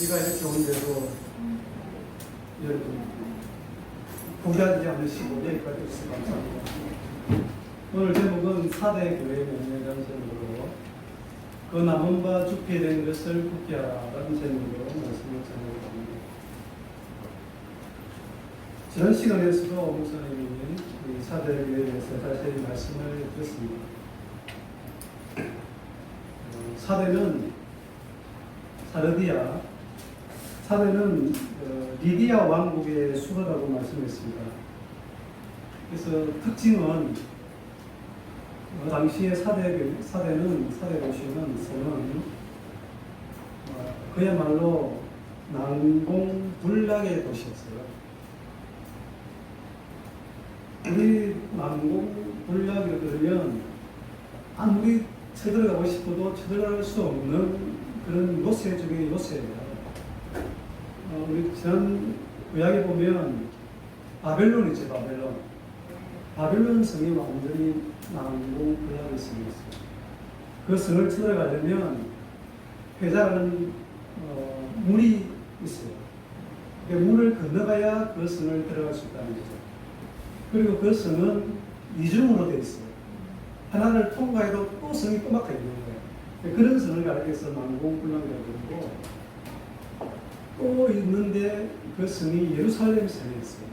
날씨가 이렇게 좋은데도 여러분 포기하지 않으시고 여기까지 오셔서 감사합니다. 오늘 제목은 4대 교회의 명예라는 제목으로 그 남은 바 죽게 된 것을 굳게 하라는 제목으로 말씀을 전해드립니다. 지난 시간에서도 목사님이 이 4대 교회에 대해서 자세히 말씀을 드렸습니다. 4대는 사르디아, 4대는 리디아 왕국의 수도라고 말씀했습니다. 그래서 특징은 당시의 4대 도시는 그야말로 난공불락의 도시였어요. 우리 난공불락을 들으면 아무리 쳐들어가고 싶어도 쳐들어갈 수 없는 그런 요새 중에 요새예요. 우리 지난 구약에 보면 바벨론 있죠, 바벨론 성이 완전히 난공불락의 성이었어요. 그 성을 쳐들어가려면 회자라는 물이 있어요. 그 물을 건너가야 그 성을 들어갈 수 있다는 거죠. 그리고 그 성은 이중으로 되어 있어요. 하나를 통과해도 또 성이 또 막혀 있는 거예요. 그런 성을 가리켜서 난공불락이라고 그러고, 또 있는데 그 성이 예루살렘 성이었어요.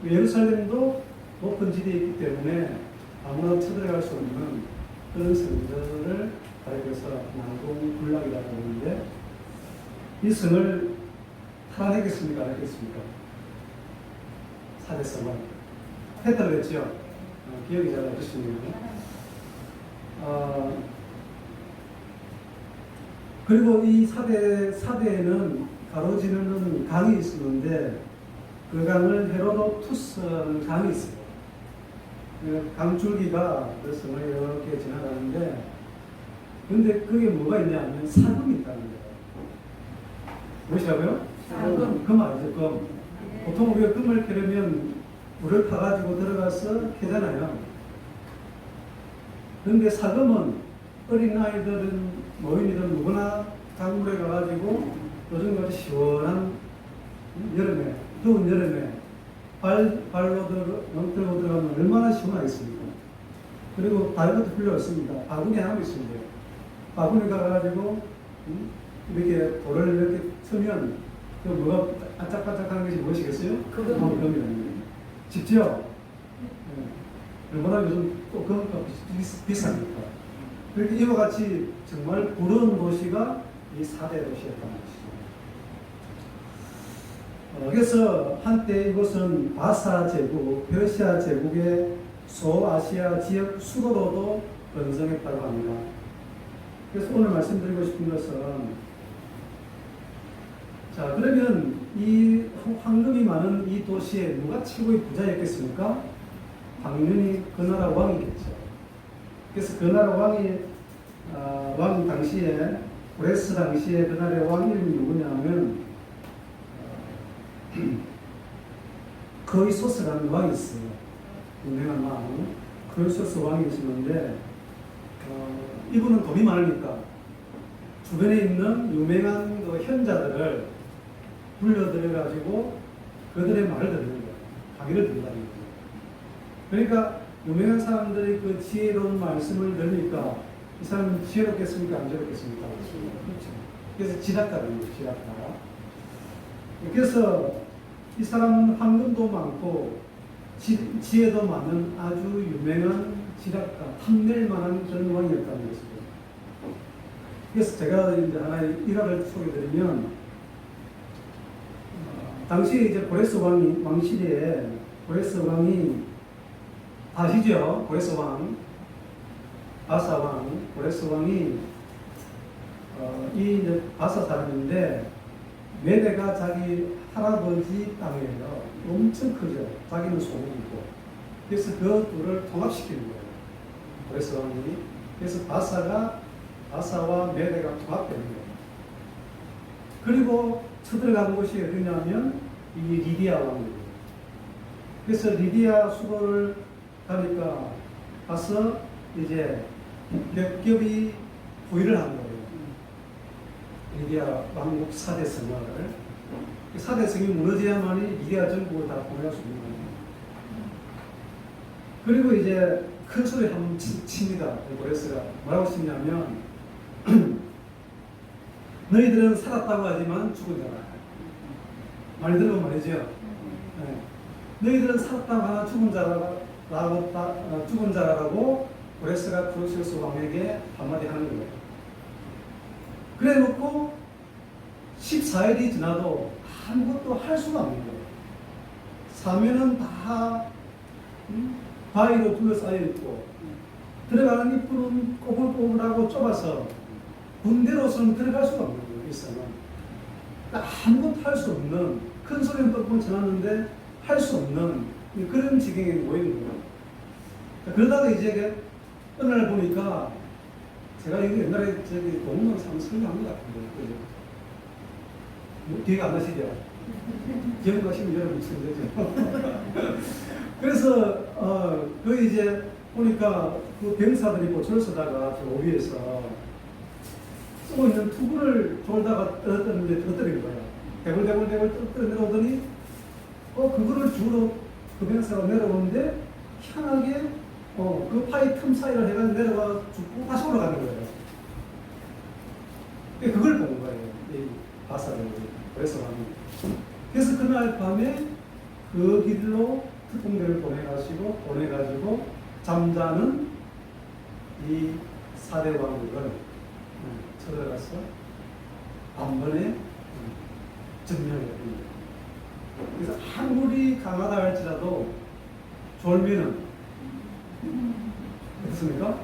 예루살렘도 높은 지대에 있기 때문에 아무나 쳐들어갈 수 없는 그런 성들을 가리켜서 난공불락이라고 하는데, 이 성을 탈환했겠습니까? 안 했겠습니까? 4대 성을 했다고 했죠. 기억이 잘 나시네요. 그리고 이 4대에는 가로지르는 강이 있었는데, 그 강을 헤로도투스라는 강이 있어요. 강줄기가 그 성을 이렇게 지나가는데, 근데 그게 뭐가 있냐면 사금이 있다는 거예요. 무엇이라고요? 사금. 금 알죠? 금. 보통 우리가 금을 캐려면 물을 타가지고 들어가서 캐잖아요. 그런데 사금은 어린아이들은 노인이든 누구나 강물에 가가지고 요즘 같이 시원한 여름에, 더운 여름에 발로 들고 들어가면 얼마나 시원하겠습니까? 그리고 발것도 필요 없습니다. 바구니 하나 있으면 돼요. 바구니 가가지고 이렇게 돌을 이렇게 트면 그 뭐가 반짝반짝하는 것이 무엇이겠어요? 금이라는 거예요. 직접 얼마나 요즘 또 금값이 비쌉니까? 그렇게 이와 같이 정말 부러운 도시가 이 4대 도시였다는 것이죠. 그래서 한때 이곳은 바사 제국, 페르시아 제국의 소아시아 지역 수도로도 번성했다고 합니다. 그래서 오늘 말씀드리고 싶은 것은, 자, 그러면 이 황금이 많은 이 도시에 누가 최고의 부자였겠습니까? 당연히 그 나라 왕이겠죠. 그래서 그 나라 왕 당시에, 고레스 당시에 그 나라의 왕 이름이 누구냐면 거이소스라는 왕이 있어요. 유명한 왕, 거이소스 왕이 있었는데, 이분은 돈이 많으니까 주변에 있는 유명한 그 현자들을 불러들여가지고 그들의 말을 듣는 거예요. 강의를 듣는다는 거예요. 그러니까 유명한 사람들이 그 지혜로운 말씀을 들으니까 이 사람은 지혜롭겠습니까? 안 지혜롭겠습니까? 그렇죠. 그래서 지략가라는 거예요. 지략가. 그래서 이 사람은 황금도 많고 지혜도 많은 아주 유명한 지략가, 탐낼 만한 그런 왕이었다는 것이죠. 그래서 제가 이제 하나의 일화를 소개드리면, 당시에 이제 고레스 왕 시대에 고레스 왕이 아시죠? 고레스 왕, 바사 왕, 고레스 왕이 이 이제 바사 사람인데, 메대가 자기 할아버지 땅이에요. 엄청 크죠. 자기는 소국이고. 그래서 그 둘을 통합시키는 거예요. 고레스 왕이. 그래서 바사와 메대가 통합되는 거예요. 그리고 쳐들어간 곳이 어디냐면 이 리디아 왕국이에요. 그래서 리디아 수도를 가니까 가서 이제 겹겹이 부의를 한 거예요. 리디아 왕국 4대 성을, 4대 성이 무너져야만이 리디아 전국을 다 공유할 수 있는 거예요. 그리고 이제 큰 소리 한번 칩니다. 고레스가 뭐라고 치냐면 너희들은 살았다고 하지만 죽은 자라. 많이 들어본 말이죠. 네. 너희들은 살았다고 하나 죽은 자라고 고레스가 크루시우스 왕에게 한마디 하는 거예요. 그래 놓고 14일이 지나도 아무것도 할 수가 없는 거예요. 사면은 다 바위로 둘러싸여 있고 들어가는 입구는 꼬불꼬불하고 좁아서 군대로서는 들어갈 수가 없는 거예요. 있어는 아무것도 할 수 없는, 큰 소리는 떡볶이 전하는데 할 수 없는 그런 지경에 모이는 거예요. 그러다가 이제 어느 날 보니까 제가 이거 옛날에 저기 동문을 한번 설명한 것 같은데 뭐 기억 안 나시죠? 기억나시면 여러분 치면 되죠. 그래서 그 이제 보니까 그 병사들이 보초를 쓰다가 저 오비에서 쓰고 있는 투구를 졸다가 떨어뜨리는데 떨어뜨린 거예요. 대굴대굴 떨어뜨려 내려오더니 그거를 주로 그 병사가 내려오는데 희한하게 그 파이 틈 사이를 해가 내려가 죽고 다시 올라가는 거예요. 그걸 본 거예요. 이 바사를. 그래서 그날 밤에 그 길로 특공대를 보내가지고 잠자는 이 4대 왕국을 쳐들어가서 단번에 점령했습니다. 그래서 아무리 강하다 할지라도 졸면은 어떻습니까?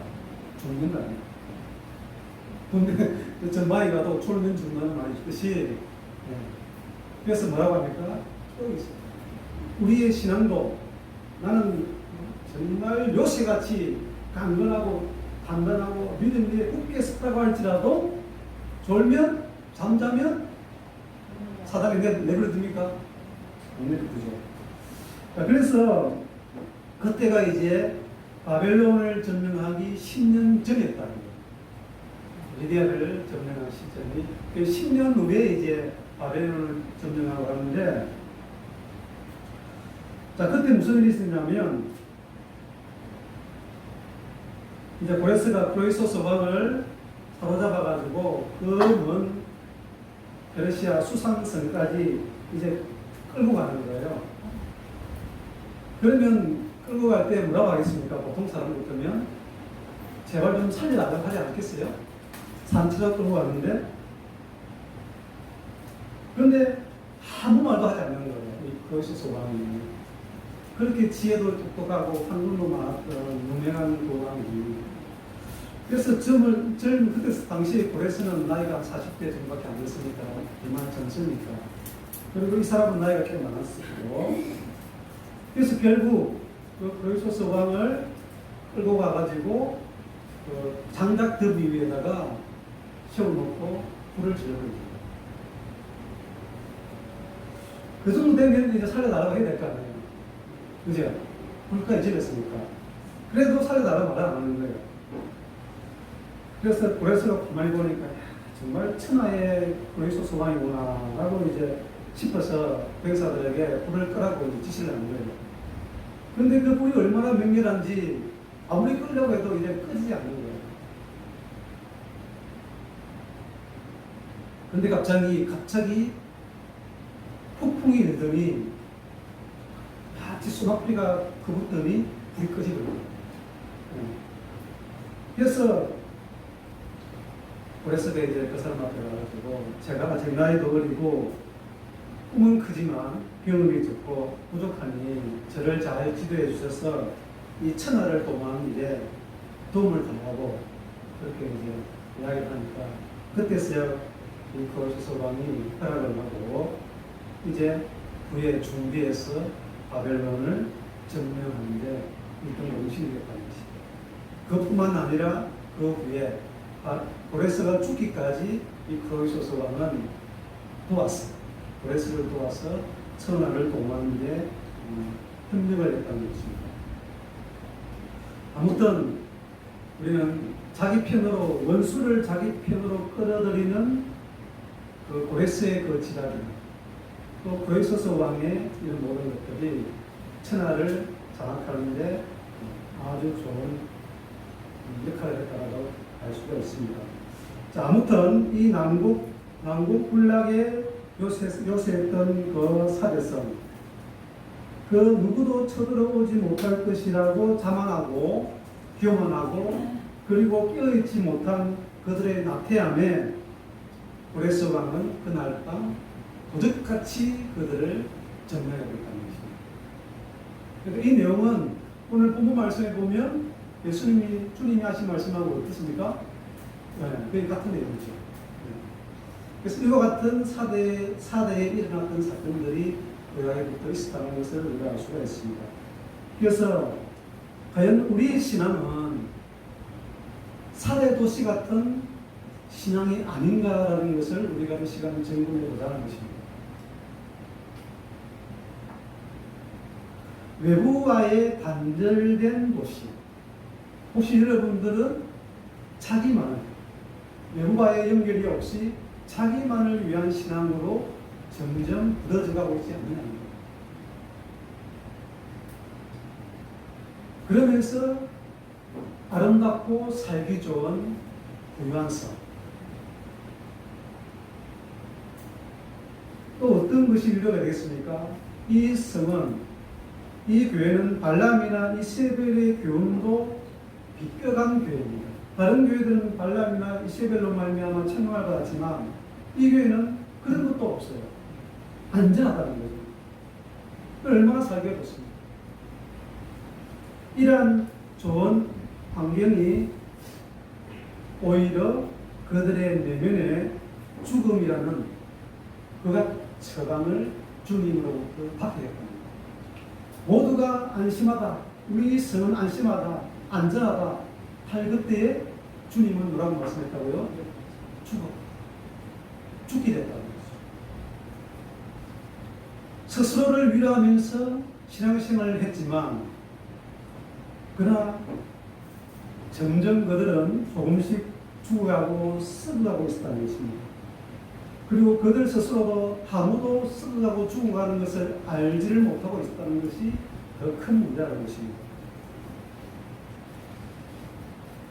죽는 거 아니에요. 근데 전방에 가도 졸면 죽는 말이 있듯이 그래서 뭐라고 합니까? 우리의 신앙도 나는 정말 요새같이 강건하고 단단하고 믿음 위에 굳게 섰다고 할지라도 졸면 잠자면 사단이 내버려둡니까? 안 내버려두죠. 그래서 그때가 이제 바벨론을 점령하기 10년 전이었다는 거예요. 리디아를 점령한 시점이 10년 후에 이제 바벨론을 점령하고 하는데, 자, 그때 무슨 일이 있었냐면, 이제 고레스가 크로이소스 왕을 사로잡아가지고 그 먼 페르시아 수상성까지 이제 끌고 가는 거예요. 그러면 끌고 갈 때 뭐라고 하겠습니까? 보통 사람 같으면 제발 좀 살려달라고 하지 않겠어요? 산치로 끌고 갔는데, 그런데 아무 말도 하지 않는 거예요. 이 크로이소스 왕이. 그렇게 지혜도 똑똑하고 한글로 많았던 유명한 그 왕이. 그래서 그때 당시 고레스는 나이가 40대 정도밖에 안 됐으니까, 얼마나 젊으니까. 그리고 이 사람은 나이가 꽤 많았었고, 그래서 결국 그 크로이소스 왕을 끌고 가가지고 그 장작 더비 위에다가 세워놓고 불을 질러버립니다. 그 정도 되면 이제 살려달라고 해야 될 거 아니에요. 그죠? 불까지 질렀으니까. 그래도 살려달라고 말 안 하는 거예요. 그래서 고레스가 가만히 보니까 정말 천하의 크로이소스 왕이구나 라고 이제 싶어서 병사들에게 불을 끄라고 지시를 하는 거예요. 그런데 그 불이 얼마나 맹렬한지 아무리 끄려고 해도 이제 끄지지 않는 거예요. 그런데 갑자기 폭풍이 일더니 마치 소나기가 그붙더니 불이 꺼지더라고요. 그래서 고레스가 이제 그 사람 앞에 가가지고, 제가 아직 나이도 어리고 꿈은 크지만 경험이 적고 부족하니 저를 잘 지도해 주셔서 이 천하를 동안에 도움을 달라고 그렇게 이제 이야기를 하니까, 그때서야 이 크로이소스 왕이 허락을 하고 이제 후에 준비해서 바벨론을 점령하는데 일등 공신이 됐다는 것이죠. 그뿐만 아니라 그 후에 고레스가 죽기까지 이 크로이소스 왕은 도왔어요. 고레스를 도와서 천하를 동원하는 데 협력을 했다는 것입니다. 아무튼 우리는 자기 편으로, 원수를 자기 편으로 끌어들이는 그 고레스의 그 지략이나 또 고엑소스 왕의 이런 모든 것들이 천하를 장악하는데 아주 좋은 역할을 했다고 알 수가 있습니다. 자, 아무튼 이 남국 군락에 요새했던 그 사대성, 그 누구도 쳐들어오지 못할 것이라고 자만하고 교만하고 그리고 깨어있지 못한 그들의 나태함에 고레스 왕은 그날 밤 도적같이 그들을 정리하고 있다는 것입니다. 그러니까 이 내용은 오늘 본문 말씀에 보면 주님이 하신 말씀하고 어떻습니까? 네, 그게 같은 내용이죠. 네. 그래서 이와 같은 사대에 일어났던 사건들이 고향에부터 있었다는 것을 우리가 알 수가 있습니다. 그래서 과연 우리의 신앙은 사대 도시 같은 신앙이 아닌가라는 것을 우리가 이 시간 점검해보자 하는 것입니다. 외부와의 단절된 도시. 혹시 여러분들은 자기만을, 외부와의 연결이 없이 자기만을 위한 신앙으로 점점 굳어져가고 있지 않느냐는 거예요. 그러면서 아름답고 살기 좋은 부유한 성, 또 어떤 것이 유료가 되겠습니까? 이 성은, 이 교회는 발람이나 이세벨의 교훈도 비껴간 교회입니다. 다른 교회들은 발람이나 이세벨로 말미암아 책망을 받았지만 이 교회는 그런 것도 없어요. 안전하다는 거죠. 얼마나 살기가 좋습니다. 이러한 좋은 환경이 오히려 그들의 내면에 죽음이라는 그가 처방을 주님으로부터 받게 됐습니다. 모두가 안심하다. 우리 성은 안심하다. 안전하다. 할 그때에 주님은 뭐라고 말씀했다고요? 죽게 됐다는 거죠. 스스로를 위로하면서 신앙생활을 했지만 그러나 점점 그들은 조금씩 죽어가고 썩어가고 있었다는 것입니다. 그리고 그들 스스로도 아무도 썩어가고 죽어가는 것을 알지를 못하고 있었다는 것이 더 큰 문제라는 것입니다.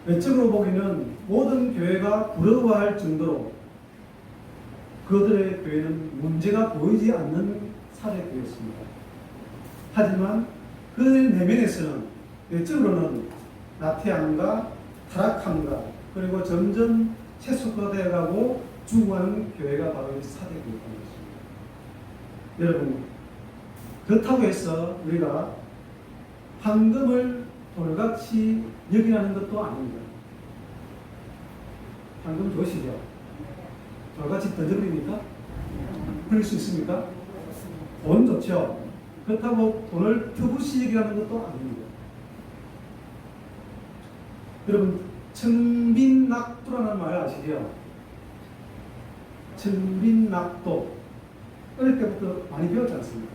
외적으로 보기는 모든 교회가 부러워할 정도로 그들의 교회는 문제가 보이지 않는 사례교회였습니다. 하지만 그들의 내면에서는 외적으로는 나태함과 타락함과 그리고 점점 세속화되어가고 죽어가는 교회가 바로 이 사대교회였던 것입니다. 여러분, 그렇다고 해서 우리가 황금을 돌같이 여기라는 것도 아닙니다. 황금 좋으시죠? 돌같이 던져버립니까? 그럴 수 있습니까? 돈 좋죠? 그렇다고 돈을 터부시 여기라는 것도 아닙니다. 여러분, 청빈낙도라는 말 아시죠? 청빈낙도. 어릴 때부터 많이 배웠지 않습니까?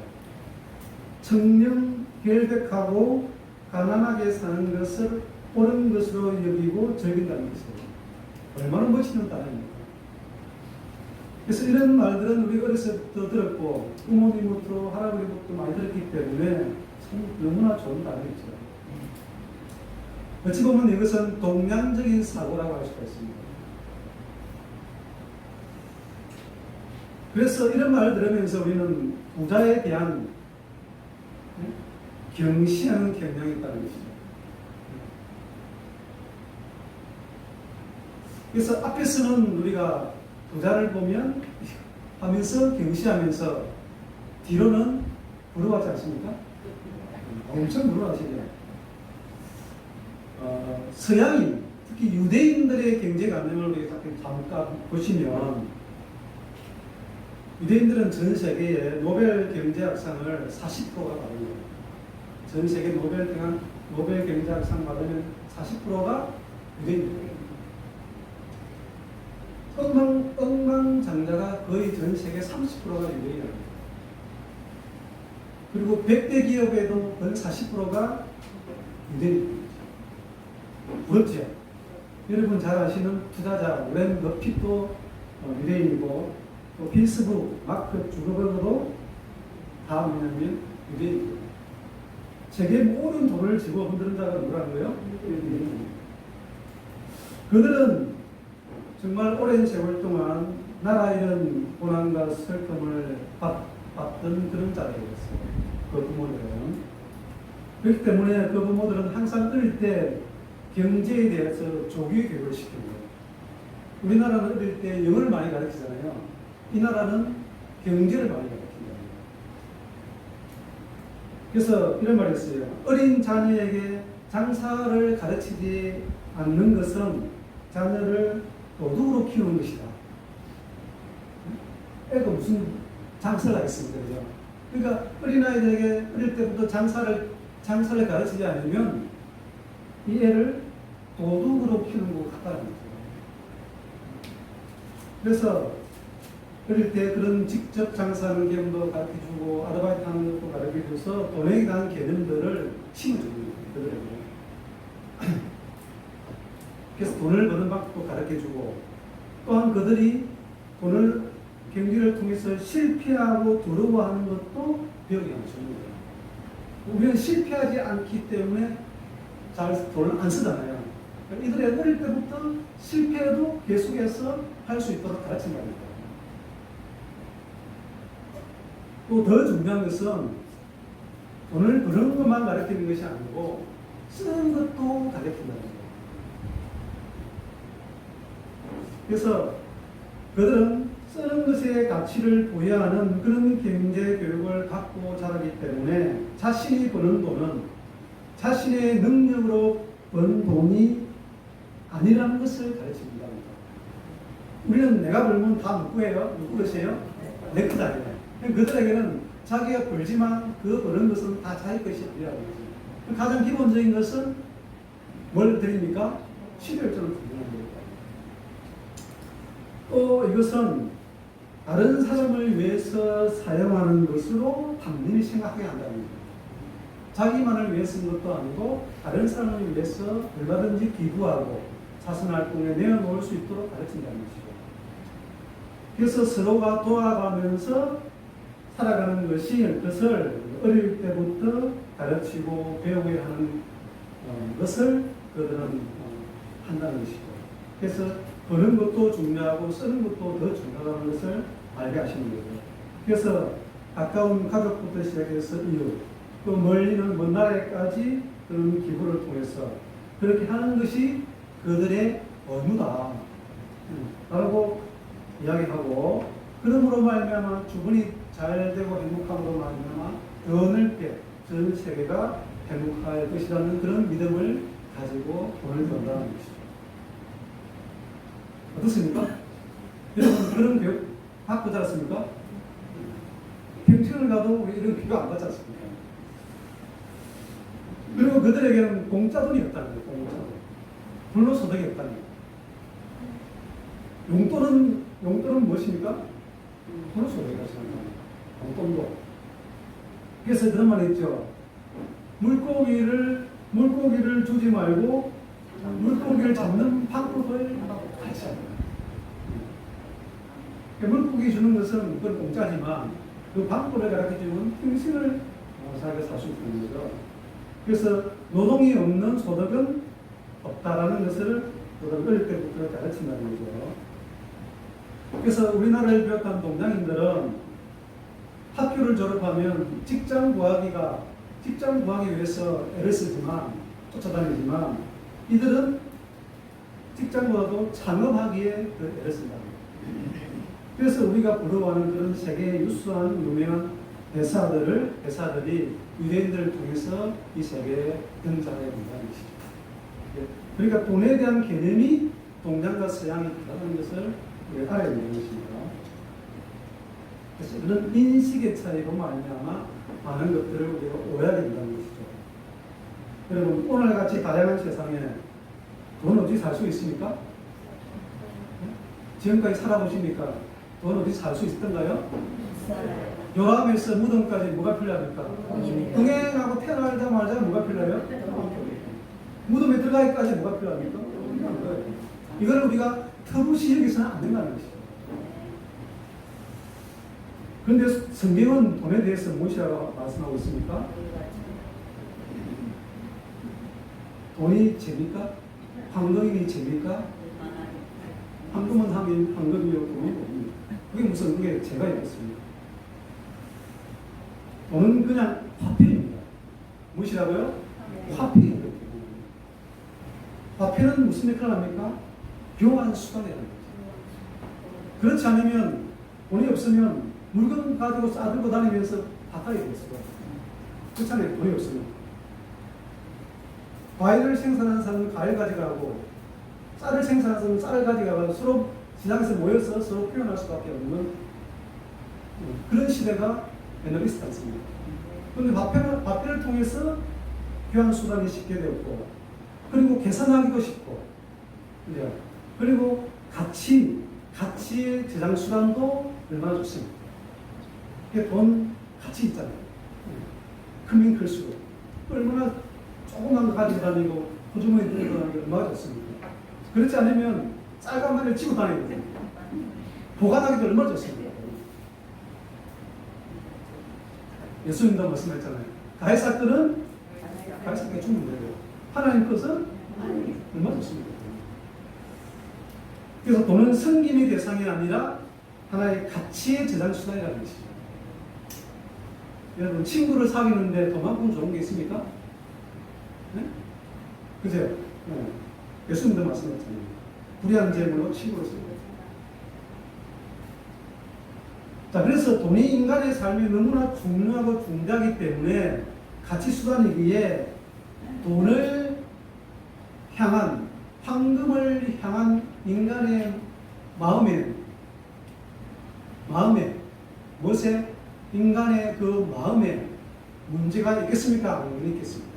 청렴 결백하고 가난하게 사는 것을 옳은 것으로 여기고 즐긴다는 것이에요. 얼마나 멋있는 단어입니까? 그래서 이런 말들은 우리 어렸을 때부터 들었고 부모님부터 할아버지부터 많이 들었기 때문에 참 너무나 좋은 단어이죠. 어찌 보면 이것은 동양적인 사고라고 할 수가 있습니다. 그래서 이런 말을 들으면서 우리는 부자에 대한 경시하는 경향이 있다는 것이죠. 그래서 앞에서는 우리가 부자를 보면 하면서 경시하면서 뒤로는 부러워하지 않습니까? 엄청 부러워하시죠. 서양인, 특히 유대인들의 경제관념을 잠깐 보시면 유대인들은 전 세계에 노벨 경제학상을 40%가 받습니다. 전 세계 노벨 경제학상 받으면 40%가 유대인들이에요. 억만장자가 거의 전 세계 30%가 유대인입니다. 그리고 100대 기업에도 거의 40%가 유대인입니다. 부럽죠? 여러분 잘 아시는 투자자 오렌 버핏도 유대인이고 또 페이스북, 마크 주거버거도 다 뭐냐면 유대인이에요. 세계 모든 돈을 쥐고 흔드는 자가 누구라는 거예요? 그들은 정말 오랜 세월 동안 나라 이런 고난과 슬픔을 받던 그런 자들이었어요. 그 부모들은. 그렇기 때문에 그 부모들은 항상 어릴 때 경제에 대해서 조기 교육을 시키는 거예요. 우리나라는 어릴 때 영어를 많이 가르치잖아요. 이 나라는 경제를 많이 가르친다. 그래서 이런 말이 있어요. 어린 자녀에게 장사를 가르치지 않는 것은 자녀를 도둑으로 키우는 것이다. 애가 무슨 장사를 하겠습니까? 그죠? 그러니까 어린아이들에게 어릴 때부터 장사를 가르치지 않으면 이 애를 도둑으로 키우는 것 같다는 거죠. 그래서 어릴 때 그런 직접 장사하는 개념도 가르쳐주고 아르바이트 하는 것도 가르쳐줘서 돈에 대한 개념들을 심어주는 거예요. 그래서 돈을 버는 방법도 가르쳐주고 또한 그들이 돈을 경기를 통해서 실패하고 두려워하는 것도 배우게 하는 거예요. 우리는 실패하지 않기 때문에 잘 돈을 안 쓰잖아요. 이들의 어릴 때부터 실패해도 계속해서 할 수 있도록 가르친다는 거예요. 또 더 중요한 것은 돈을 버는 것만 가르치는 것이 아니고 쓰는 것도 가르친다는 거예요. 그래서 그들은 쓰는 것의 가치를 부여하는 그런 경제 교육을 갖고 자라기 때문에 자신이 버는 돈은 자신의 능력으로 번 돈이 아니라는 것을 가르칩니다. 우리는 내가 벌면 다 누구예요? 누구 것이에요? 내 것 아니에요. 그들에게는 자기가 벌지만 그 버는 것은 다 자기 것이 아니라는 거죠. 가장 기본적인 것은 뭘 드립니까? 12월절을 드리는 겁니다. 또 이것은 다른 사람을 위해서 사용하는 것으로 당연히 생각하게 한다는 거예요. 자기만을 위해 쓰는 것도 아니고 다른 사람을 위해서 얼마든지 기부하고 자선활동에 내어놓을 수 있도록 가르친다는 것이죠. 그래서 서로가 도와가면서 살아가는 것을 어릴 때부터 가르치고 배우게 하는 것을 그들은 한다는 것이죠. 그래서 버는 것도 중요하고 쓰는 것도 더 중요하다는 것을 알게 하시는 거죠. 그래서 가까운 가족부터 시작해서 이웃, 또 멀리는 먼 나라에까지 그런 기부를 통해서 그렇게 하는 것이 그들의 의무다 라고 이야기하고, 그러므로 말미암아 주변이 잘 되고 행복함으로 말미암아 더 넓게 전 세계가 행복할 것이라는 그런 믿음을 가지고 돈을 번다는 것이죠. 어떻습니까? 여러분 그런 교육 받고 자랐습니까? 평촌을 가도 우리 이런 교육 안 받지 않습니까? 그리고 그들에게는 공짜 돈이 없다는 거예요. 공짜 돈. 불로소득이 없다는 거예요. 용돈은 무엇입니까? 불로소득이라고 생각합니다. 용돈도. 그래서 그런 말이 있죠. 물고기를 주지 말고 물고기를 잡는 방법을 가르쳐야 합니다. 물고기 주는 것은 그건 공짜지만 그 방법을 가르쳐주면 평생을 자기가 살 수 있는 거죠. 그래서 노동이 없는 소득은 없다라는 것을 어릴 때부터 가르친다는 거죠. 그래서 우리나라를 비롯한 동양인들은 학교를 졸업하면 직장 구하기 위해서 애를 쓰지만 쫓아다니지만 이들은 직장보다도 창업하기에 애를 쓴다. 그래서 우리가 부러워하는 그런 세계의 유수한 유명한 회사들이 유대인들을 통해서 이 세계에 등장해 본다는 것이죠. 그러니까 돈에 대한 개념이 동양과 서양이 다르다는 것을 우리가 알아야 되는 것입니다. 그래서 그런 인식의 차이로 말미암아 많은 것들을 우리가 오해하게 된다는 것이죠. 여러분 오늘같이 다양한 세상에 돈 어디 살 수 있습니까? 지금까지 살아보십니까? 돈 어디 살 수 있었던가요? 요람에서 무덤까지 뭐가 필요합니까? 흥행하고 태어나자마자 뭐가 필요해요? 무덤에 들어가기까지 뭐가 필요합니까? 이걸 우리가 터부시 여기서는 안 된다는 것이죠. 그런데 성경은 돈에 대해서 무엇이라고 말씀하고 있습니까? 돈이 죄입니까? 황금이 죄입니까? 황금은 하면 황금이요 돈이고 그게 무슨 그게 죄가 있겠습니까? 돈은 그냥 화폐입니다. 무엇이라고요? 화폐입니다. 화폐는 무슨 역할을 합니까? 교환 수단이라는 거죠. 그렇지 않으면 돈이 없으면 물건 가지고 싸들고 다니면서 가까이 됐어요. 그렇잖아요. 돈이 없으면. 과일을 생산하는 사람은 과일 가져가고 쌀을 생산하는 사람은 쌀을 가져가고 서로 시장에서 모여서 서로 표현할 수밖에 없는 그런 시대가 에너비스트 않습니다. 그런데 화폐를 통해서 교환 수단이 쉽게 되었고 그리고 계산하기도 쉽고 그리고 가치의 저장 수단도 얼마나 좋습니다. 이게 돈 가치 있잖아요. 크면 클수록 얼마나 조그만 거 가지고 다니고 호주머니 들고 다니고 얼마나 좋습니까? 그렇지 않으면 쌀가마니를 쥐고 다니거든요. 보관하기도 얼마나 좋습니까? 예수님도 말씀했잖아요. 가해사건은 가해사건이 죽는 거예요. 하나님 것은 얼마나 좋습니까? 그래서 돈은 섬김의 대상이 아니라 하나의 가치의 저장 수단이라는 것이죠. 여러분 친구를 사귀는데 돈만큼 좋은 게 있습니까? 네? 그죠? 네. 예수님도 말씀하셨잖아요. 불의한 재물로 친구를 쓰고. 자, 그래서 돈이 인간의 삶에 너무나 중요하고 중대하기 때문에 가치 수단이기에 돈을 향한 황금을 향한 인간의 마음에 무엇에 인간의 그 마음에 문제가 있겠습니까? 안 있겠습니까?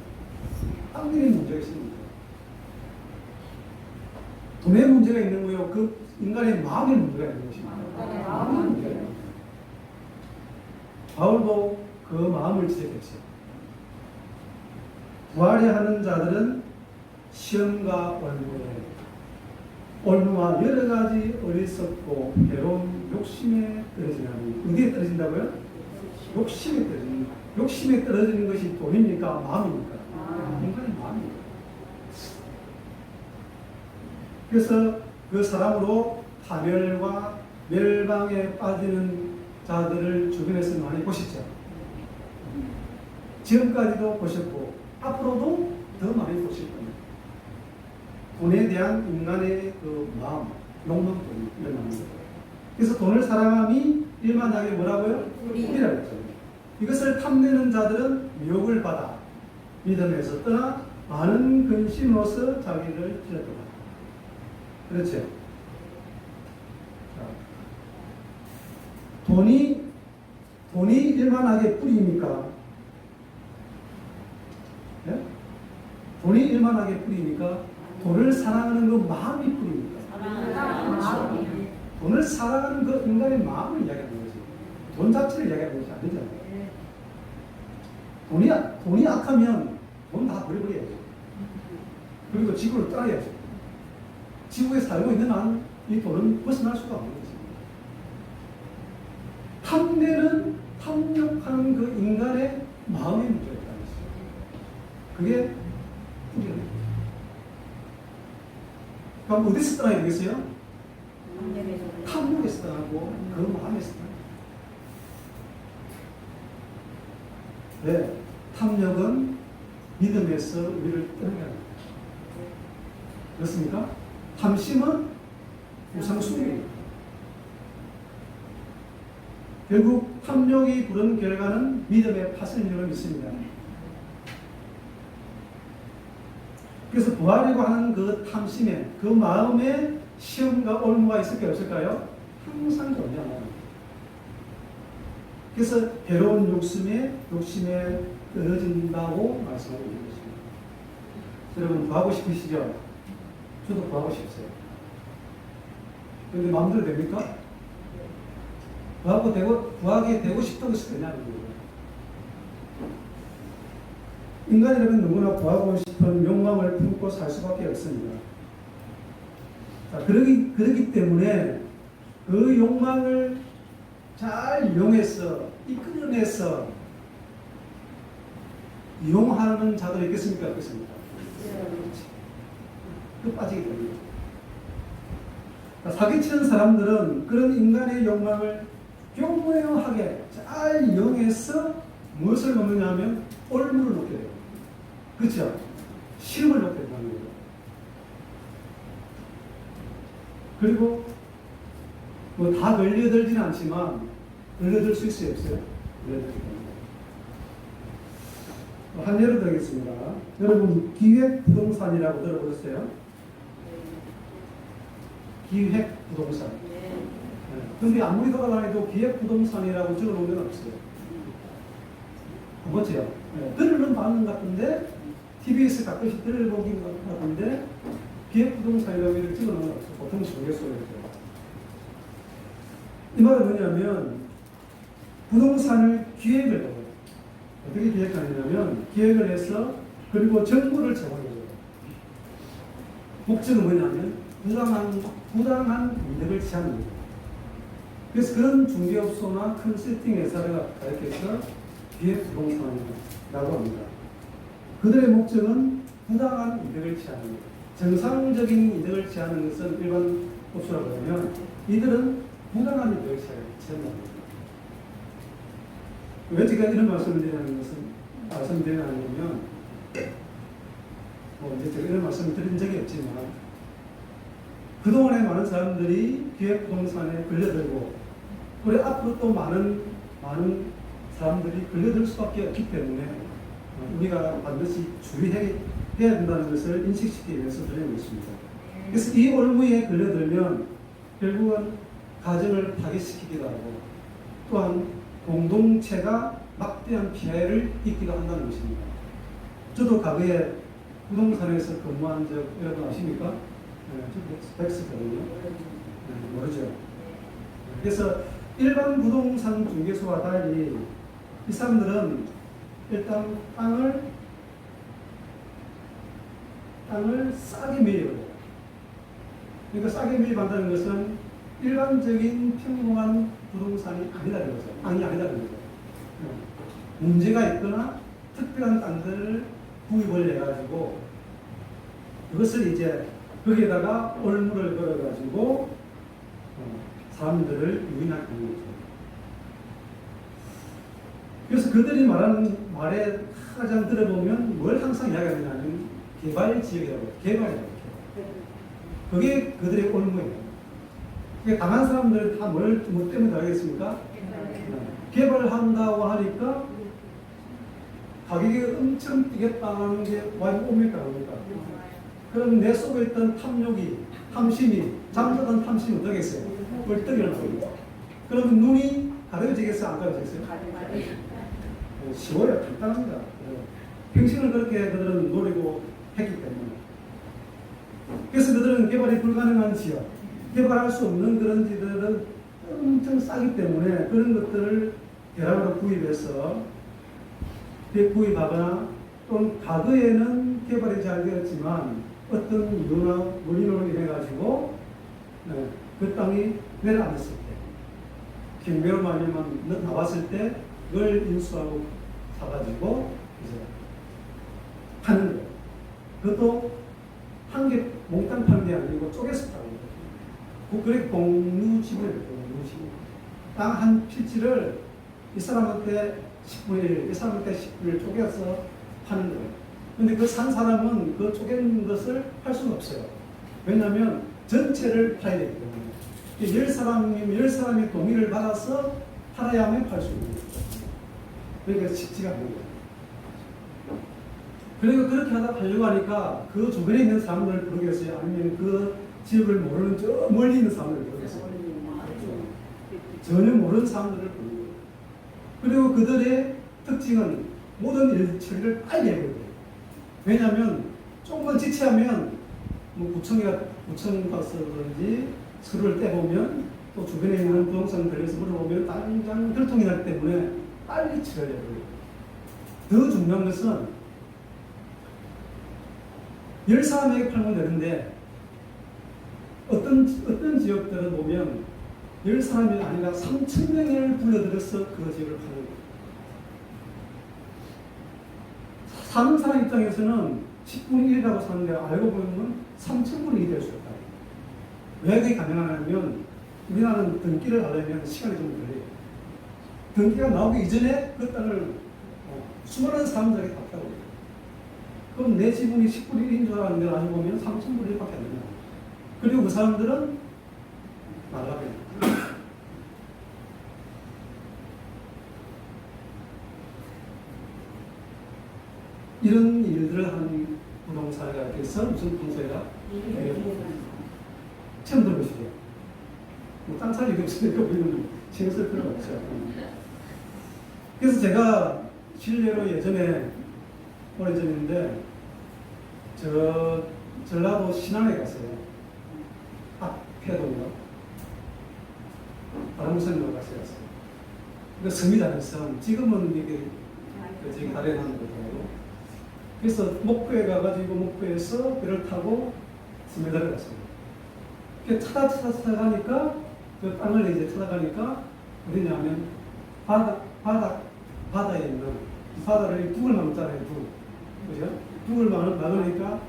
당연히 문제가 있습니다. 돈에 문제가 있는 거요. 그 인간의 마음에 문제가 있는 것입니다. 마음에 문제가 있는 거예요. 바울도 그 마음을 지적했죠. 부활해 하는 자들은 시험과 올무와 여러 가지 어리석고 괴로운 욕심에 떨어지나니 어디에 떨어진다고요? 욕심에 떨어지는 것이 돈입니까? 마음입니까? 인간의 마음입니다. 그래서 그 사람으로 파멸과 멸망에 빠지는 자들을 주변에서 많이 보셨죠. 지금까지도 보셨고 앞으로도 더 많이 보실 겁니다. 돈에 대한 인간의 그 마음, 욕망 때문에 일어납니다. 그래서 돈을 사랑함이 일만하게 뭐라고요? 꿀이라고 했죠. 이것을 탐내는 자들은 미혹을 받아 믿음에서 떠나 많은 근심으로써 자기를 찔렀다. 그렇죠? 돈이 일만하게 뿌리니까, 네? 돈이 일만하게 뿌리니까 돈을 사랑하는 그 마음이 뿌리니까. 돈을 사랑하는 그 인간의 마음을 이야기하는 거지. 돈 자체를 이야기하는 것이 아니잖아요. 돈이 악하면 돈 다 버려버려야죠. 그리고 지구를 떠나야죠. 지구에 살고 있는 한 이 돈은 벗어날 수가 없는 것입니다. 탐내는 탐욕하는 그 인간의 마음의 문제가 있다는 것이죠. 그게 뿌리입니다. 그럼 어디서 떠나야 되겠어요? 탐욕에서 떠나고 그 마음에서 떠나고. 네, 탐욕은 믿음에서 우리를 떠나게 합니다. 그렇습니까? 탐심은 우상숭배입니다. 결국 탐욕이 부른 결과는 믿음의 파손인 줄 믿습니다. 그래서 부활이라고 하는 그 탐심에, 그 마음에 시험과 올무가 있을까요? 없을까요? 항상 존재합니다. 그래서 괴로운 욕심에 떨어진다고 말씀하고 있는 것입니다. 여러분 구하고 싶으시죠? 저도 구하고 싶어요. 그런데 마음대로 됩니까? 구하게 되고 싶던 것이 되냐는 거예요. 인간이라면 누구나 구하고 싶은 욕망을 품고 살 수밖에 없습니다. 자, 그러기 때문에 그 욕망을 잘 이용해서 이끌어내서 이용하는 자들이 있겠습니까? 없겠습니까? 그 빠지게 됩니다. 사기치는 사람들은 그런 인간의 욕망을 교묘하게 잘 이용해서 무엇을 놓느냐면 올무를 놓게 돼요. 그렇죠? 시험을 놓게 된다는 거예요. 그리고 뭐 다 걸려들지는 않지만 걸려들 수 있어요, 없어요? 걸려들 한 예를 들겠습니다. 여러분 기획부동산이라고 들어보셨어요? 기획부동산. 근데 아무리 돌아다니도 기획부동산이라고 적어놓으면 없어요. 뭐죠? 들으는 반응 같은데 TV에서 가끔씩 들어보긴 같은데 기획부동산이라고 이렇게 적어놓으면 없어요. 보통 중개소에서. 이 말은 뭐냐면 부동산을 기획을 해요. 어떻게 기획하느냐면 기획을 해서 그리고 정보를 제공해줘요. 목적은 뭐냐면 부당한 이득을 취하는 거예요. 그래서 그런 중개업소나 컨설팅 회사를 가르쳐서 기획부동산이라고 합니다. 그들의 목적은 부당한 이득을 취하는 거예요. 정상적인 이득을 취하는 것은 일반 업소라고 하면 이들은 부당한 이득을 취한다는 거예요. 왜 제가 이런 말씀을 드리냐면 이제 제가 이런 말씀을 드린 적이 없지만 그동안에 많은 사람들이 기획부동산에 걸려들고 그래 앞으로 또 많은 사람들이 걸려들 수밖에 없기 때문에 우리가 반드시 주의해야 된다는 것을 인식시키기 위해서 드리는 것입니다. 그래서 이 올무에 걸려들면 결국은 가정을 파괴시키기도 하고 또한 공동체가 막대한 피해를 입기도 한다는 것입니다. 저도 과거에 부동산에서 근무한 적 여러분 아십니까? 저 백스거든요. 모르죠. 그래서 일반 부동산 중개소와 달리 이 사람들은 일단 땅을 싸게 매입해요. 그러니까 싸게 매입한다는 것은 일반적인 평범한 부동산이 아니라는 거죠. 아니라는 거죠. 문제가 있거나 특별한 땅들을 구입을 해가지고 그것을 이제 거기에다가 올무를 걸어가지고 사람들을 유인하는 거죠. 그래서 그들이 말하는 말에 가장 들어보면 뭘 항상 이야기하냐면 개발지역이라고 해요. 개발이라고 해요. 그게 그들의 올무예요. 그러니까 강한 사람들 다 뭐 때문에 다르겠습니까? 개발한다고 하니까 가격이 엄청 뛰겠다는 게 완전 옵니까? 그럼 내 속에 있던 탐심이 잠자던 탐심이 어떻겠어요? 벌떡 일어납니다. 그러면 눈이 가려지겠어요? 안 가려지겠어요? 쉬워요. 간단합니다. 평생을 그렇게 그들은 노리고 했기 때문에. 그래서 그들은 개발이 불가능한 지역, 개발할 수 없는 그런 지들은 엄청 싸기 때문에 그런 것들을 대량으로 구입해서 구입하거나 또는 과거에는 개발이 잘 되었지만 어떤 이유나 원인으로 인해 가지고 그 땅이 내려앉았을 때 경매로 말하면 나왔을 때 그걸 인수하고 사가지고 이제 파는 거예요. 그것도 한 개 몽땅 파는 게 아니고 쪼개서 파는 거예요. 그래 공유지분이에요. 공유지분. 땅 한 필지를 이 사람한테 10분의 1, 이 사람한테 10분의 1 쪼개서 파는 거예요. 근데 그 산 사람은 그 쪼갠 것을 팔 수는 없어요. 왜냐하면 전체를 팔아야 되기 때문에. 10사람이 동의를 받아서 팔아야만 팔 수 있는 거예요. 그러니까 쉽지가 않은 거예요. 그리고 그렇게 하다 팔려고 하니까 그 주변에 있는 사람들을 부르겠어요? 아니면 그 지역을 모르는 저 멀리 있는 사람들을 부르겠어요? 전혀 모르는 사람들을 부르는 거예요. 그리고 그들의 특징은 모든 일 처리를 빨리 해버려요. 왜냐하면 조금만 지체하면 구청 가서든지 서류를 떼보면 또 주변에 있는 부동산 관련해서 물어보면 당장 들통이 나기 때문에 빨리 처리해야 돼요. 더 중요한 것은 10사람에게 팔면 되는데 어떤 지역들은 보면 10사람이 아니라 3,000명을 불러들여서 그 집을 파는 거예요. 사는 사람 입장에서는 10분의 1이라고 사는데 알고 보면 3,000분의 1이 될 수 있다. 왜 그게 가능하냐면 우리나라는 등기를 하려면 시간이 좀 걸려요. 등기가 나오기 이전에 그 땅을 수많은 사람들에게 탔다고 해요. 그럼 내 지분이 10분의 1인 줄 알았는데 나중에 보면 3,000분의 1밖에 안 된다. 그리고 그 사람들은 날라가요. 이런 일들을 하는 부동산가 돼서 무슨 분석이라 처음 들어보시죠? 땅 살 일이 없으니까 우리는 신경 쓸 필요가 없죠. 그래서 제가 실례로 예전에 오래전인데 전라도 신안에 갔어요. 앞회동인가? 바람산으로 갔어요. 그 섬이잖아요. 섬. 지금은 이게 저기 다리에 나는 거고. 그래서 목포에 가가지고 목포에서 배를 타고 섬에 들어갔어요. 찾아가니까 그 땅을 이제 찾아가니까 어디냐면 바다에 있는 바다를 둑을 막잖아요. 그죠? 둑을 막으니까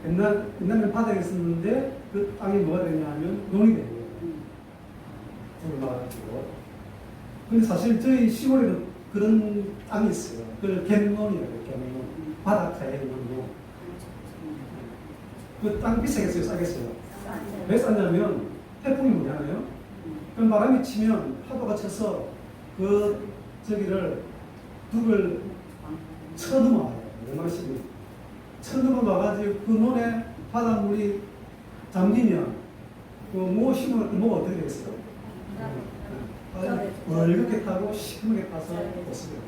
옛날에 바다에 있었는데 그 땅이 뭐가 되냐면 논이 된 거예요. 둑을 막아가지고. 근데 사실 저희 시골에도 그런 땅이 있어요. 그걸 갯논이라고 해요. 갯논. 바닷가에 있는 논. 그 땅 비싸겠어요? 싸겠어요? 왜 쌌냐면 태풍이 뭐냐면요. 그럼 바람이 치면 파도가 쳐서 그 저기를 둑을 쳐넘어와요. 얼마나 심해. 쳐넘어와가지고 그 논에 바닷물이 잠기면 그 뭐 심으면 뭐가 어떻게 되겠어요? 이렇게 타고 시커멓게 타서 없어요.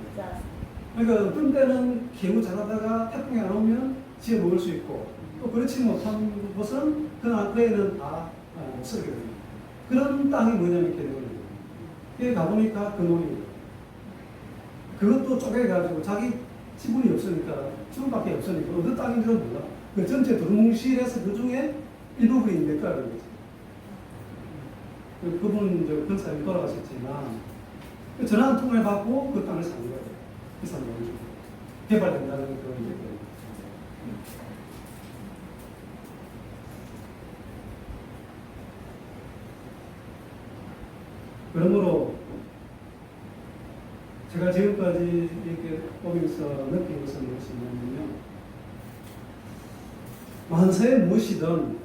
그러니까 어떤 때는 개우 잘하다가 태풍이 안 오면 지어 먹을 수 있고 또 그렇지 못한 곳은 그 앞에는 다 없어게 됩니다. 그런 땅이 뭐냐면 개노입니다. 그게 가보니까 그 논입니다. 그것도 쪼개가지고 자기 지분이 없으니까 지분밖에 없으니까 어느 땅인지는 몰라. 그 전체 두루뭉실에서 그 중에 일부분이 몇 가라는 거죠. 그분 권사님이 돌아가셨지만 전화 한 통을 받고 그 땅을 산 거예요. 그 사람이 개발된다는 그런 얘기예요. 그러므로 제가 지금까지 이렇게 보면서 느낀 것은 무엇이냐면요. 만사에 무엇이든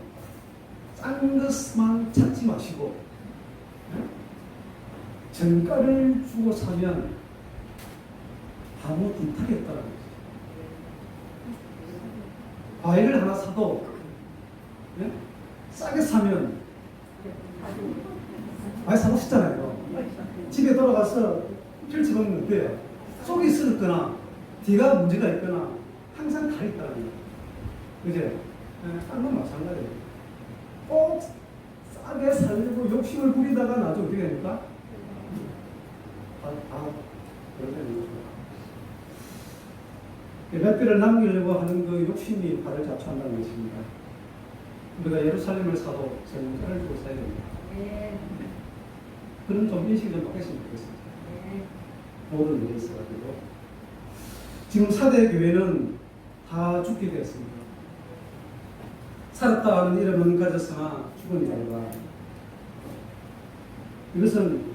싼 것만 찾지 마시고 정가를 주고 사면 아무 뒤탈이 없다는 거죠. 과일을 하나 사도 싸게 사면 많이 사보셨잖아요. 집에 돌아가서 펼쳐보면 어때요? 속이 쓰였거나 뒤가 문제가 있거나 항상 다 있다는 거예요. 그죠? 딴 건 마찬가지예요. 꼭 싸게 살려고 욕심을 부리다가 나중에 어떻게 됩니까? 그렇게 되는 거죠. 몇 배를 남기려고 하는 그 욕심이 발을 자초한다는 것입니다. 우리가 예루살렘을 사도 정가를 주고 사야 됩니다. 그런 좀 인식이 좀 바뀌었으면 좋겠습니다. 모든 일이 있어가지고. 지금 4대 교회는 다 죽게 되었습니다. 살았다 하는 이름은 가졌으나 죽은 자가. 이것은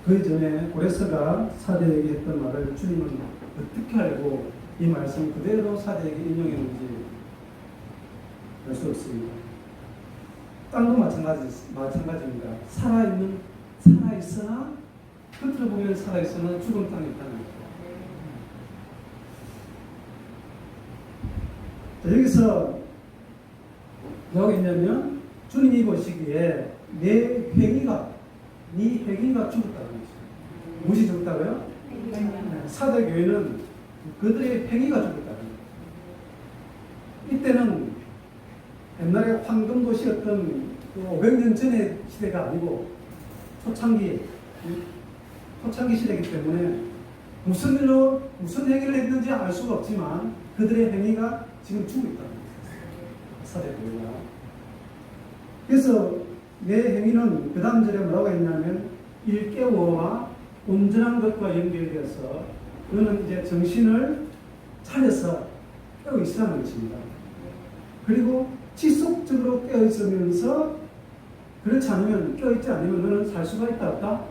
그 전에 고레스가 4대에게 했던 말을 주님은 어떻게 알고 이 말씀 그대로 4대에게 인용했는지 알 수 없습니다. 땅도 마찬가지입니다. 살아있으나 겉으로 보면 살아있으나 죽은 땅이 있다는 거죠. 여기서 뭐가 있냐면 주님이 보시기에 네 행위가 죽었다는 거죠. 무엇이 죽었다고요? 사대 교회는 그들의 행위가 죽었다는 거예요. 이때는 옛날에 황금도시였던 그 500년 전의 시대가 아니고 초창기 시대이기 때문에 무슨 일로 무슨 행위를 했는지 알 수가 없지만 그들의 행위가 지금 죽고 있다는 거예요. 사대 교회가. 그래서 내 행위는 그 다음 절에 뭐라고 했냐면 일깨워와 온전한 것과 연결되어서 너는 이제 정신을 차려서 깨어 있으라는 것입니다. 그리고 지속적으로 깨어 있으면서 그렇지 않으면 깨어 있지 않으면 너는 살 수가 있다 없다?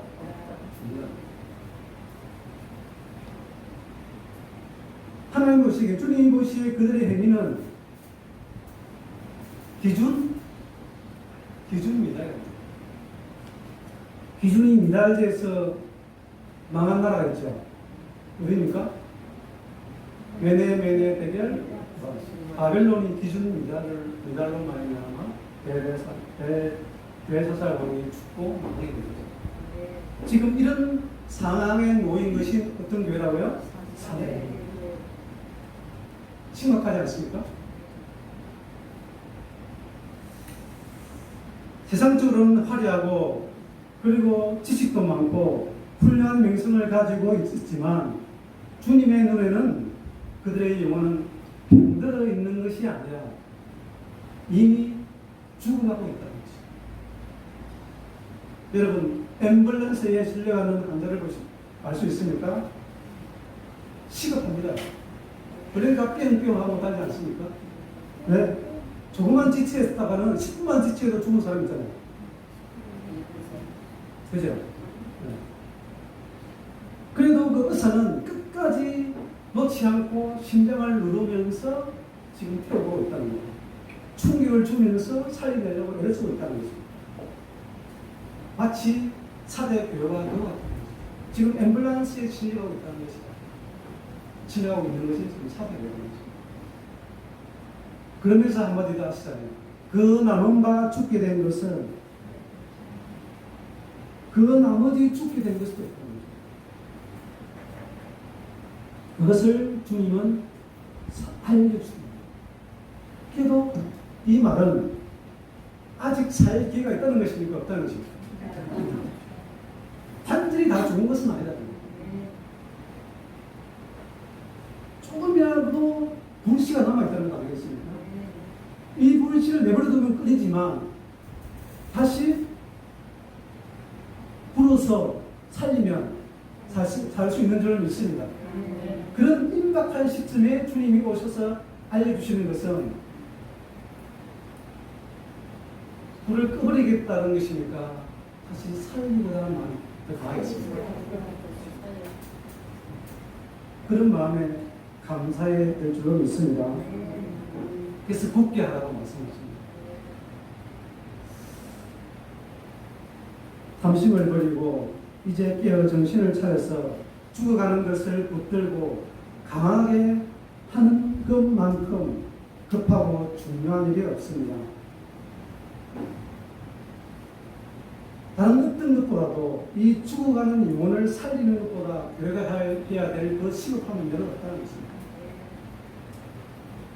하나님 보시기에 주님 보시기에 그들의 행위는 기준입니다. 기준이 미달돼서 망한 나라가 있죠. 어디입니까? 메네 대결 바벨론이 기준 미달로 말미암아 대사살 왕이 죽고 망하게 되죠. 지금 이런 상황에 놓인 것이 어떤 교회라고요? 사대. 심각하지 않습니까? 세상적으로는 화려하고 그리고 지식도 많고 훌륭한 명성을 가지고 있지만 주님의 눈에는 그들의 영혼은 병들어 있는 것이 아니라 이미 죽어가고 있다는 것이죠. 여러분 앰뷸런스에 실려가는 환자를 알 수 있습니까? 시급합니다. 그러니까 뿅뿅하고 가지 않습니까? 네? 조금만 지치했다가는 10분만 지치해도 죽은 사람 있잖아요. 그죠? 네. 그래도 그 의사는 끝까지 놓지 않고 심장을 누르면서 지금 태우고 있다는 거예요. 충격을 주면서 살리려고 애쓰고 있다는 거죠. 마치 사대 교회가 그와 같은 거죠. 지금 앰뷸런스에 진료하고 있다는 것이다. 진료하고 있는 것이 지금 사대 교회인 거죠. 그러면서 한마디 더 하시잖아요. 그 남은 바 죽게 된 것은 그 나머지 죽게 된 것도 있다는 거죠. 그것을 주님은 알려주십니다. 그래도 이 말은 아직 살 기회가 있다는 것입니까? 없다는 것입니까? 단순히 다 죽은 것은 아니다는 거예요. 조금이라도 불씨가 남아있다는 거 아니겠습니까? 이 불씨를 내버려두면 끓이지만 다시 불어서 살리면 살 수 있는 줄 믿습니다. 그런 임박한 시점에 주님이 오셔서 알려주시는 것은 불을 꺼버리겠다는 것이니까 다시 살리보다는 마음이 더 강하겠습니다. 그런 마음에 감사해야 될 줄로 믿습니다. 그래서 굳게 하라고 말씀하십니다. 탐심을 버리고 이제 깨어 정신을 차려서 죽어가는 것을 붙들고 강하게 하는 것만큼 급하고 중요한 일이 없습니다. 다른 어떤 것보다도 이 죽어가는 영혼을 살리는 것보다 교회가 해야 될 그 시급한 문제는 없다는 것입니다.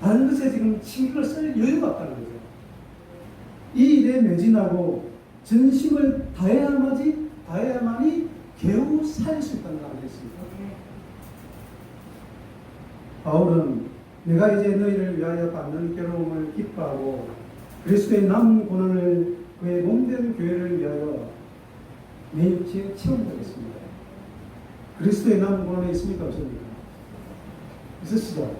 다른 것에 지금 신경을 쓸 여유가 없다는 거죠. 이 일에 매진하고 전심을 다해야만이 겨우 살 수 있다는 거 아니겠습니까? 바울은 내가 이제 너희를 위하여 받는 괴로움을 기뻐하고 그리스도의 남은 고난을 그의 몸된 교회를 위하여 내 육체에 채워보겠습니다. 그리스도의 남은 고난이 있습니까? 없습니까? 있으시죠?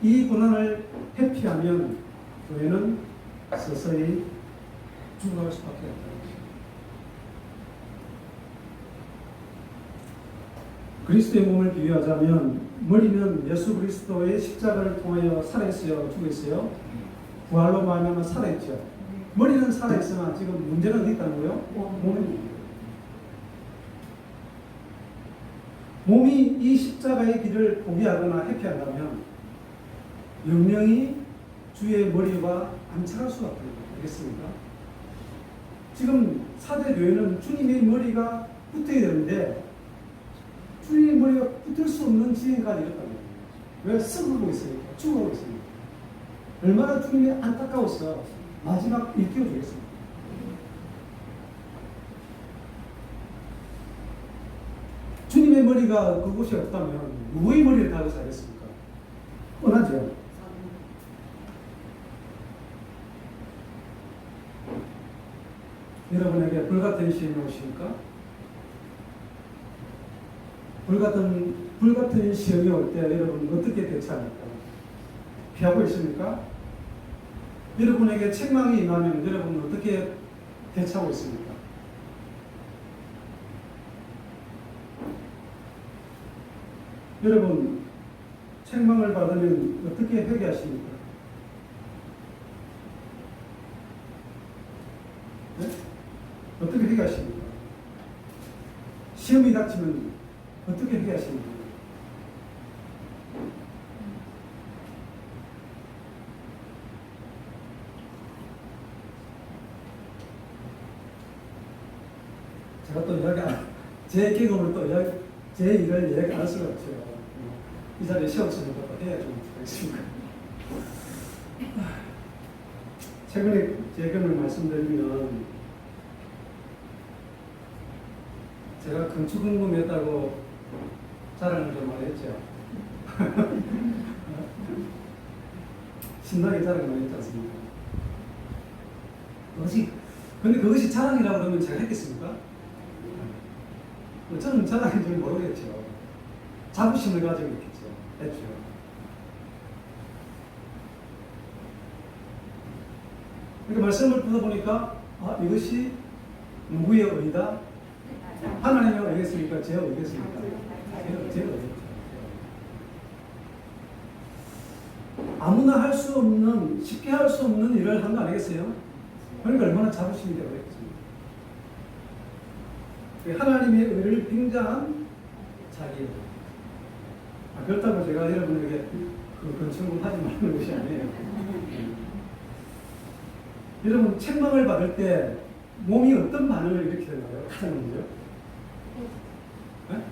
이 고난을 회피하면 교회는 서서히 죽어갈 수밖에 없다. 그리스도의 몸을 비유하자면 머리는 예수 그리스도의 십자가를 통하여 살아있어요? 죽어있어요? 부활로 말하면 살아있죠. 머리는 살아있으나 지금 문제는 어디 있다는 거예요? 몸이 이 십자가의 길을 포기하거나 회피한다면 영영이 주의 머리와 안착할 수가 없어요. 알겠습니까? 지금 사대 교회는 주님의 머리가 붙어야 되는데 주님의 머리가 붙을 수 없는 지경까지 이렇다는 거예요. 왜? 썩고 있으니까, 죽어가고 있으니까. 얼마나 주님이 안타까워서 마지막 일깨워주겠습니까? 주님의 머리가 그곳이 없다면 누구의 머리를 달아서 하겠습니까? 뻔하죠. 여러분에게 불같은 시험이 오십니까? 불같은 시험이 올 때 여러분 어떻게 대처합니까? 피하고 있습니까? 여러분에게 책망이 임하면 여러분은 어떻게 대처하고 있습니까? 여러분, 책망을 받으면 어떻게 회개하십니까? 네? 어떻게 회개하십니까? 시험이 닥치면 어떻게 회개하십니까? 제가 또 제 경험을 제 일을 이야기 안 할 수가 없어요. 이 자리에 시험 쓰는 것도 해야 좀 하겠습니다. 최근에 제 경험을 말씀드리면, 제가 건축 궁금했다고 자랑을 좀 많이 했죠. 신나게 자랑을 많이 했지 않습니까? 근데 그것이 자랑이라고 그러면 제가 했겠습니까? 저는 자랑인지 모르겠죠. 자부심을 가지고 있겠죠. 했죠. 이렇게 말씀을 들어보니까, 이것이 누구의 의다? 하나님의 의겠습니까? 제 의겠습니까? 제 의겠죠. 아무나 할 수 없는, 쉽게 할 수 없는 일을 한 거 아니겠어요? 그러니까 얼마나 자부심이 되겠습니까? 하나님의 의를 빙자한 자기 의. 그렇다고 제가 여러분에게 그 건축을 하지 말는 것이 아니에요. 여러분, 책망을 받을 때 몸이 어떤 반응을 일으키나요? 가장 먼저. 네?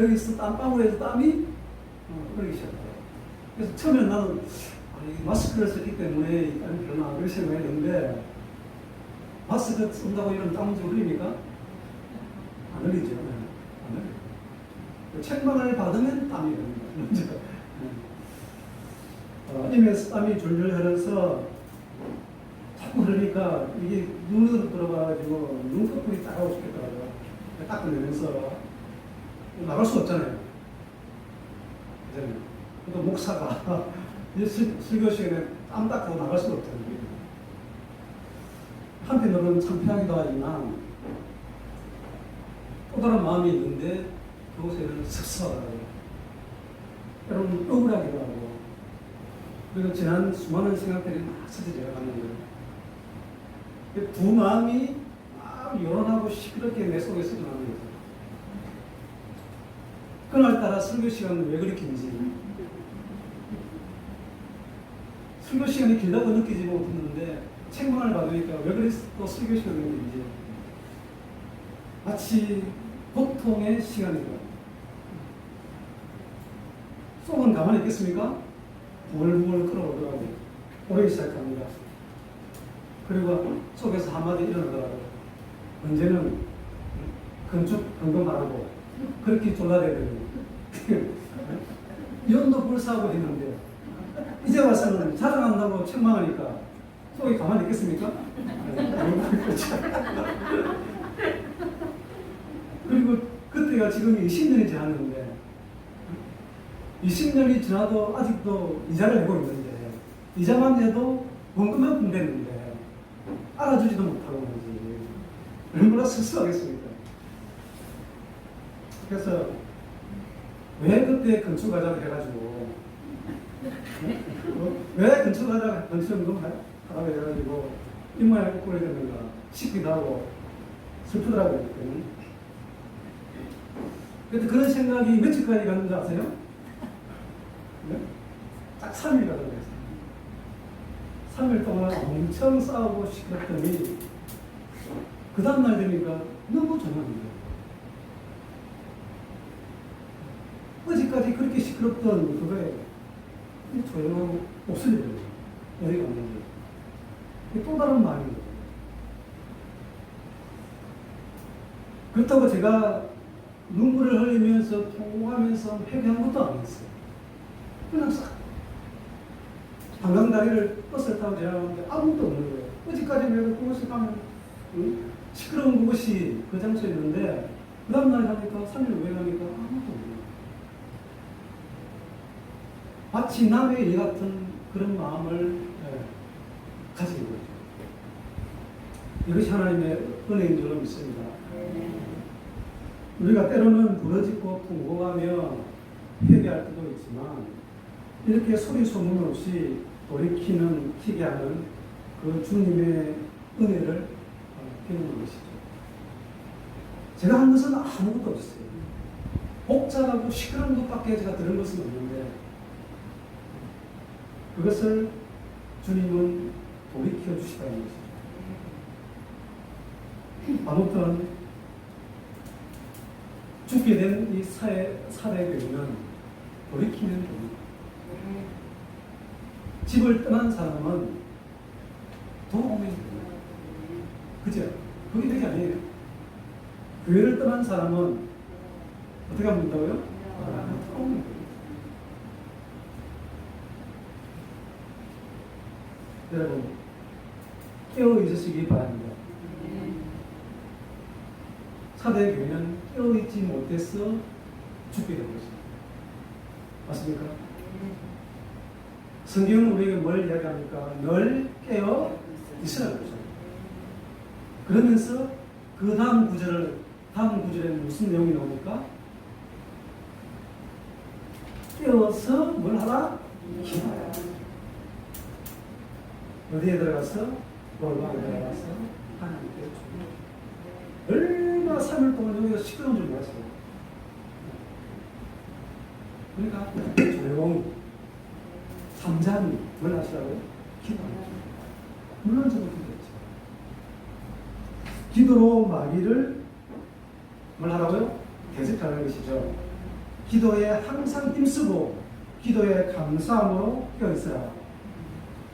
여기서 땀방울에서 땀이 흐르기 시작해요. 그래서 처음에 나는 마스크를 썼기 때문에 땀이 별로 안 그렇게 생각했는데, 마스크 쓴다고 이런 땀은 좀 흘립니까? 안 흘리죠. 안 흘려요. 책망을 받으면 땀이 흐릅니다. 입에서 땀이 줄줄 흐르서 자꾸 흐르니까 이게 눈으로 들어가가지고 눈꺼풀이 따가워 죽겠더라고요. 닦아내면서 나갈 수 없잖아요. 그러니까 목사가 설교 시간에 땀 닦고 나갈 수가 없잖아요. 한편으로는 창피하기도 하지만 또 다른 마음이 있는데 그곳에는 섭섭하더라고요. 여러분 억울하기도 하고, 그리고 지난 수많은 생각들이 막 스쳐져 가는 거예요. 두 마음이 막 요란하고 시끄럽게 내 속에 스쳐가는 거죠. 그날따라 설교 시간은 왜 그렇게 긴지, 설교 시간이 길다고 느끼지 못했는데 책망을 받으니까 왜 그래서 또 설교 시간이 긴지 마치 고통의 시간이더라고요. 속은 가만히 있겠습니까? 부글부글 끓어오더라고요. 오르기 시작합니다. 그리고 속에서 한마디 일어나더라고요. 언제는 건축 건강하라고 그렇게 졸라대야 되는 연도 불사하고 했는데, 이제 와서는 자랑한다고 책망하니까 속이 가만히 있겠습니까? 그리고 그때가 지금 20년이 지났는데, 20년이 지나도 아직도 이자를 내고 있는데, 이자만 내도 원금만큼 됐는데 알아주지도 못하고 그러지. 얼마나 섭섭하겠습니까? 그래서 왜 그때 건축하자고 해가지고, 왜 건축하자고 하라고 해가지고 입모양을 꾸려야 되는가 싶기도 하고 슬프더라고요. 그때 그런 생각이 며칠까지 갔는지 아세요? 네? 딱 3일 가더라고요. 3일 동안 엄청 싸우고 시끄럽더니 그 다음날 되니까 너무 조용합니다. 어제까지 그렇게 시끄럽던 그거에 조용하고 없어져요. 어디가 없는지. 또 다른 마음인 거예요. 그렇다고 제가 눈물을 흘리면서 통곡하면서 회개한 것도 아니었어요. 그냥 싹 한강다리를 버스를 타고 지나가는데 아무것도 없는 거예요. 어제까지는 그곳에 가면 시끄러운 그곳이 그 장소에 있는데 그 다음날 가니까 3일 후에 가니까 아무것도 없는 거예요. 마치 남의 일 같은 그런 마음을 가지고 있죠. 이것이 하나님의 은혜인 줄로 믿습니다. 우리가 때로는 부러지고 풍부하며 회개할 때도 있지만 이렇게 소리 소문 없이 돌이키는 희게 하는 그 주님의 은혜를 경험한 것이죠. 제가 한 것은 아무것도 없어요. 복잡하고 시끄러운 것밖에 제가 들은 것은 없는데 그것을 주님은 돌이켜 주시다는 것이죠. 아무튼 죽게 된 이 사대교회는 돌이키는 교회입니다. 집을 떠난 사람은 도움이 됩니다. 그죠? 그게 되게 아니에요. 교회를 떠난 사람은 어떻게 하면 된다고요? 도움이 됩니다. 여러분, 깨어 있으시기 바랍니다. 사대교회는 깨어있지 못해서 죽게 된 것입니다. 맞습니까? 성경은 우리에게 뭘 이야기합니까? 늘 깨어 있으라고 그러죠. 그러면서 그 다음 구절에는 무슨 내용이 나옵니까? 깨어서 뭘 하라? 기도하라. 어디에 들어가서? 골방에 들어가서 하나님께 주님. 얼마나 3일 동안 여기서 시끄러운 줄 몰랐어요. 그러니까 조용히 잠잠히 뭘 하시라고요? 기도합니다. 물론 저도 기도했죠. 기도로 마귀를 뭘 하라고요? 대적하는 것이죠. 기도에 항상 힘쓰고 기도에 감사함으로 깨어있으라.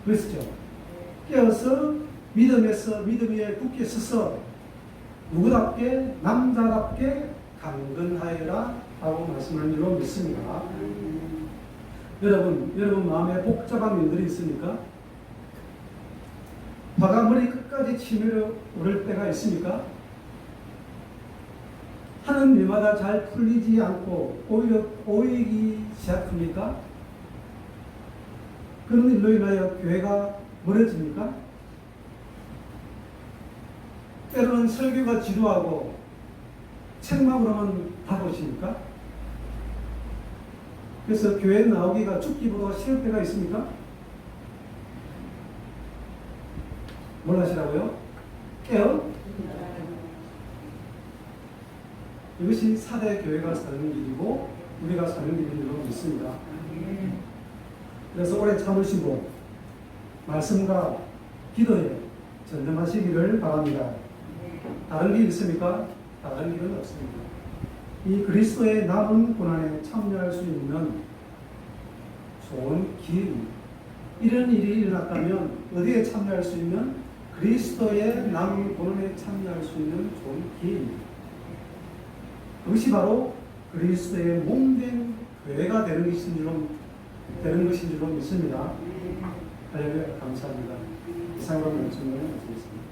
그랬죠. 깨어서 믿음에서 믿음 위에 굳게 서서 누구답게 남자답게 강건하여라 하고 말씀하는 줄로 믿습니다. 여러분 마음에 복잡한 일들이 있습니까? 화가 머리 끝까지 치밀어 오를 때가 있습니까? 하는 일마다 잘 풀리지 않고 오히려 꼬이기 시작합니까? 그런 일로 인하여 교회가 멀어집니까? 때로는 설교가 지루하고 책망으로만 다가오십니까? 그래서 교회에 나오기가 죽기보다 쉬울 때가 있습니까? 뭘 하시라고요? 깨어? 이것이 사대 교회가 사는 길이고 우리가 사는 길인 줄로 믿습니다. 그래서 오래 참으시고 말씀과 기도에 전념하시기를 바랍니다. 다른 길 있습니까? 다른 길은 없습니다. 이 그리스도의 남은 고난에 참여할 수 있는 좋은 기회입니다. 이런 일이 일어났다면 어디에 참여할 수 있는? 그리스도의 남은 고난에 참여할 수 있는 좋은 기회입니다. 그것이 바로 그리스도의 몸된 교회가 되는 것인 줄로 믿습니다. 할렐루야, 감사합니다. 이상으로 말씀을 드리겠습니다.